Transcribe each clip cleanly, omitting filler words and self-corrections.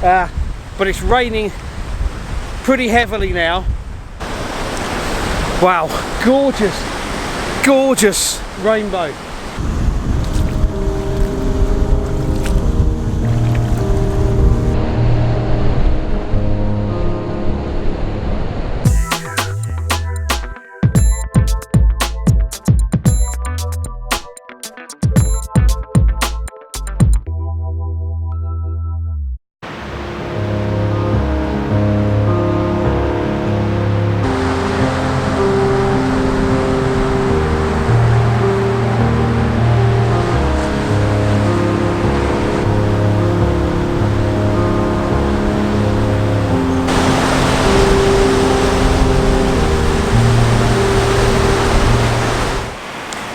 but it's raining pretty heavily now. Wow, gorgeous, gorgeous rainbow.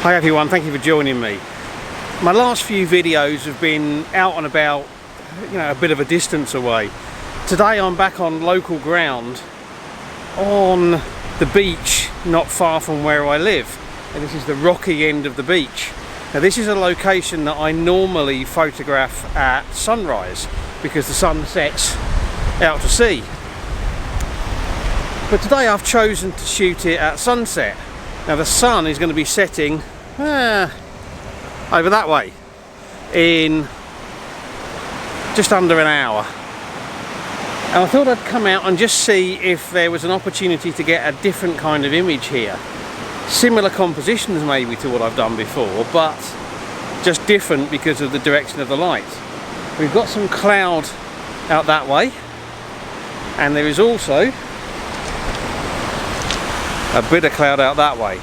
Hi everyone, thank you for joining me. My last few videos have been out and about, a bit of a distance away. Today I'm back on local ground on the beach not far from where I live. And this is the rocky end of the beach. Now this is a location that I normally photograph at sunrise because the sun sets out to sea. But today I've chosen to shoot it at sunset. Now the sun is going to be setting over that way in just under an hour, and I thought I'd come out and just see if there was an opportunity to get a different kind of image here. Similar compositions maybe to what I've done before, but just different because of the direction of the light. We've got some cloud out that way, and there is also a bit of cloud out that way.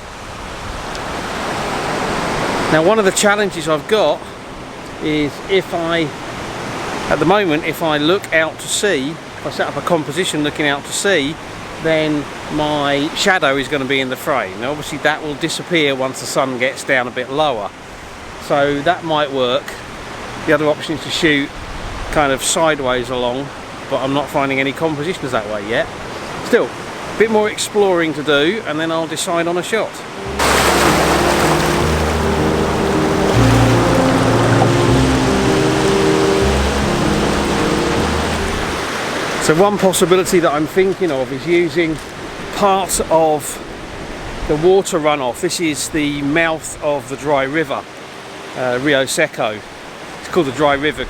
Now one of the challenges I've got is at the moment if I look out to sea, if I set up a composition looking out to sea, then my shadow is going to be in the frame. Now obviously that will disappear once the sun gets down a bit lower, so that might work. The other option is to shoot kind of sideways along, but I'm not finding any compositions that way yet. Still, a bit more exploring to do, and then I'll decide on a shot. So one possibility that I'm thinking of is using part of the water runoff. This is the mouth of the dry river, Rio Seco. It's called the dry river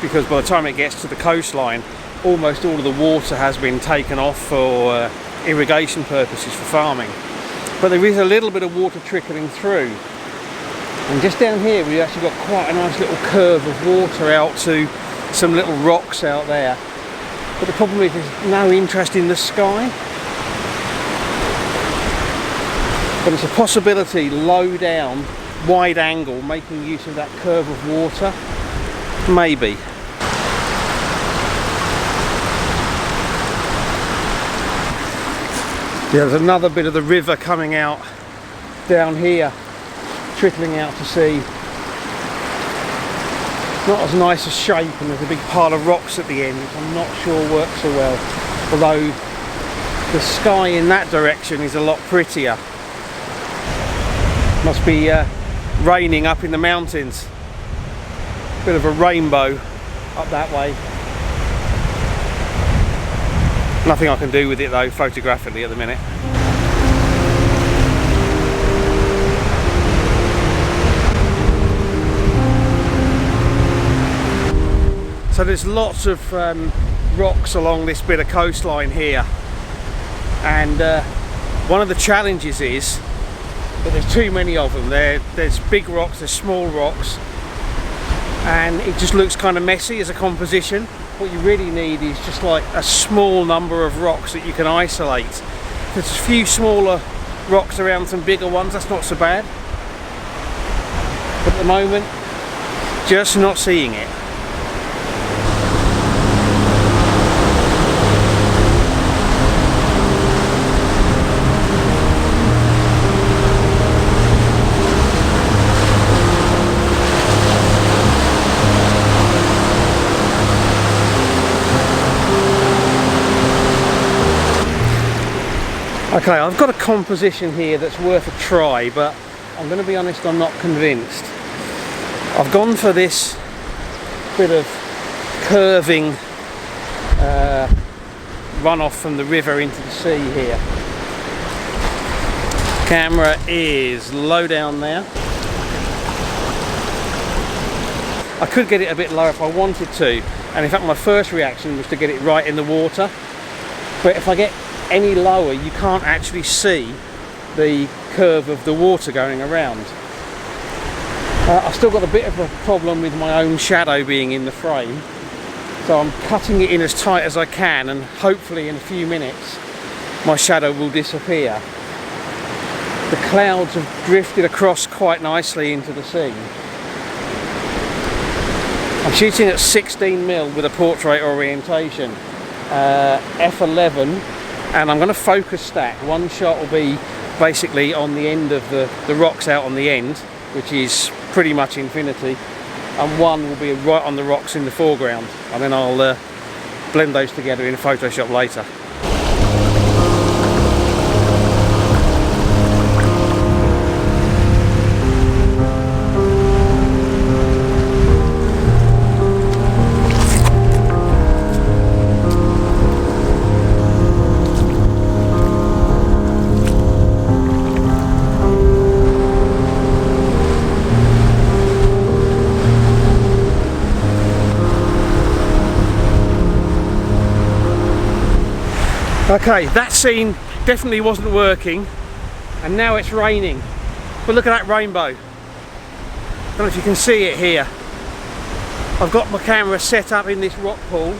because by the time it gets to the coastline, almost all of the water has been taken off for irrigation purposes for farming. But there is a little bit of water trickling through. And just down here we've actually got quite a nice little curve of water out to some little rocks out there. But the problem is there's no interest in the sky. But it's a possibility low down, wide angle, making use of that curve of water. Maybe. There's another bit of the river coming out down here, trickling out to sea. Not as nice a shape, and there's a big pile of rocks at the end which I'm not sure works so well, although the sky in that direction is a lot prettier. Must be raining up in the mountains. Bit of a rainbow up that way. Nothing I can do with it though photographically at the minute. So there's lots of rocks along this bit of coastline here, and one of the challenges is that there's too many of them. There's big rocks, there's small rocks, and it just looks kind of messy as a composition. What you really need is just like a small number of rocks that you can isolate. There's a few smaller rocks around some bigger ones, that's not so bad. But at the moment, just not seeing it. Okay, I've got a composition here that's worth a try, but I'm going to be honest, I'm not convinced. I've gone for this bit of curving runoff from the river into the sea here. Camera is low down now. I could get it a bit lower if I wanted to, and in fact my first reaction was to get it right in the water, but if I get any lower you can't actually see the curve of the water going around. I've still got a bit of a problem with my own shadow being in the frame, so I'm cutting it in as tight as I can, and hopefully in a few minutes my shadow will disappear. The clouds have drifted across quite nicely into the sea. I'm shooting at 16mm with a portrait orientation, f11, and I'm going to focus stack. One shot will be basically on the end of the rocks out on the end, which is pretty much infinity, and one will be right on the rocks in the foreground, and then I'll blend those together in Photoshop later. Okay, that scene definitely wasn't working, and now it's raining. But look at that rainbow. Don't know if you can see it here. I've got my camera set up in this rock pool,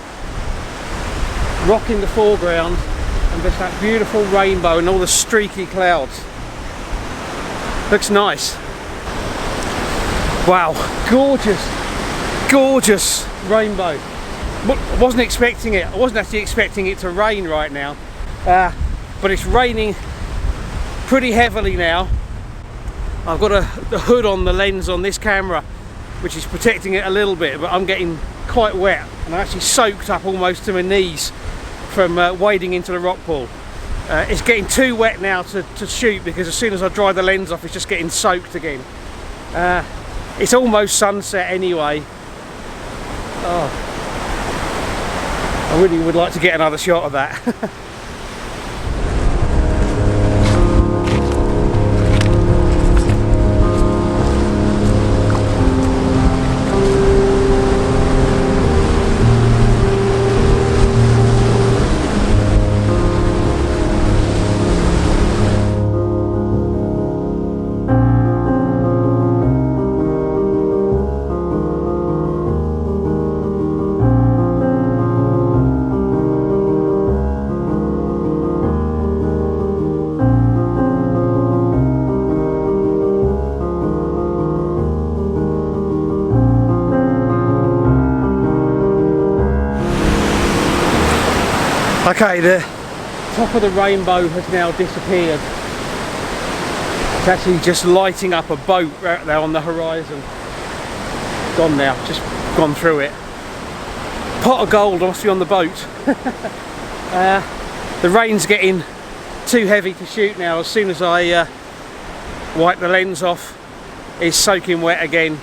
rock in the foreground, and there's that beautiful rainbow and all the streaky clouds. Looks nice. Wow, gorgeous, gorgeous rainbow. I wasn't expecting it. I wasn't actually expecting it to rain right now, but it's raining pretty heavily now. I've got the hood on the lens on this camera, which is protecting it a little bit, but I'm getting quite wet, and I'm actually soaked up almost to my knees from wading into the rock pool. It's getting too wet now to shoot, because as soon as I dry the lens off, it's just getting soaked again. It's almost sunset anyway. Oh. I really would like to get another shot of that. Okay, the top of the rainbow has now disappeared. It's actually just lighting up a boat right there on the horizon. Gone now, just gone through it. Pot of gold must be on the boat. The rain's getting too heavy to shoot now. As soon as I wipe the lens off, it's soaking wet again.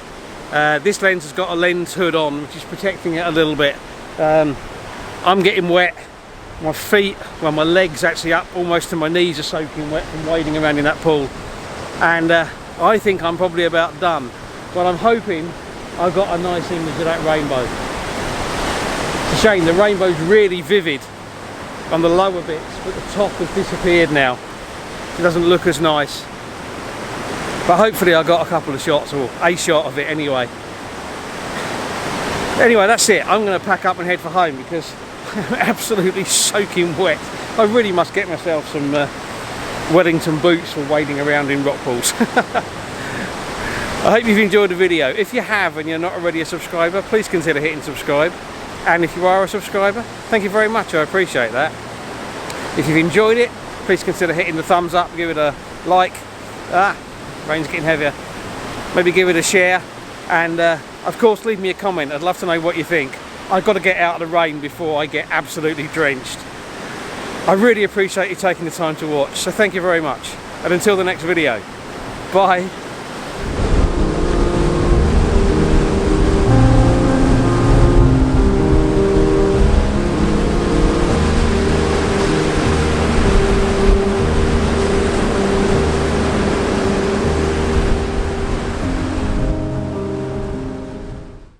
This lens has got a lens hood on, which is protecting it a little bit. I'm getting wet. My feet, well, my legs actually up almost to my knees are soaking wet from wading around in that pool, and I think I'm probably about done, but I'm hoping I've got a nice image of that rainbow. It's a shame, the rainbow's really vivid on the lower bits, but the top has disappeared now. It doesn't look as nice, but hopefully I got a couple of shots, or a shot of it anyway. Anyway, that's it. I'm going to pack up and head for home, because I'm absolutely soaking wet. I really must get myself some Wellington boots for wading around in rock pools. I hope you've enjoyed the video. If you have and you're not already a subscriber, please consider hitting subscribe. And if you are a subscriber, thank you very much, I appreciate that. If you've enjoyed it, please consider hitting the thumbs up, give it a like. Rain's getting heavier. Maybe give it a share, and of course leave me a comment. I'd love to know what you think. I've got to get out of the rain before I get absolutely drenched. I really appreciate you taking the time to watch, so thank you very much. And until the next video, bye.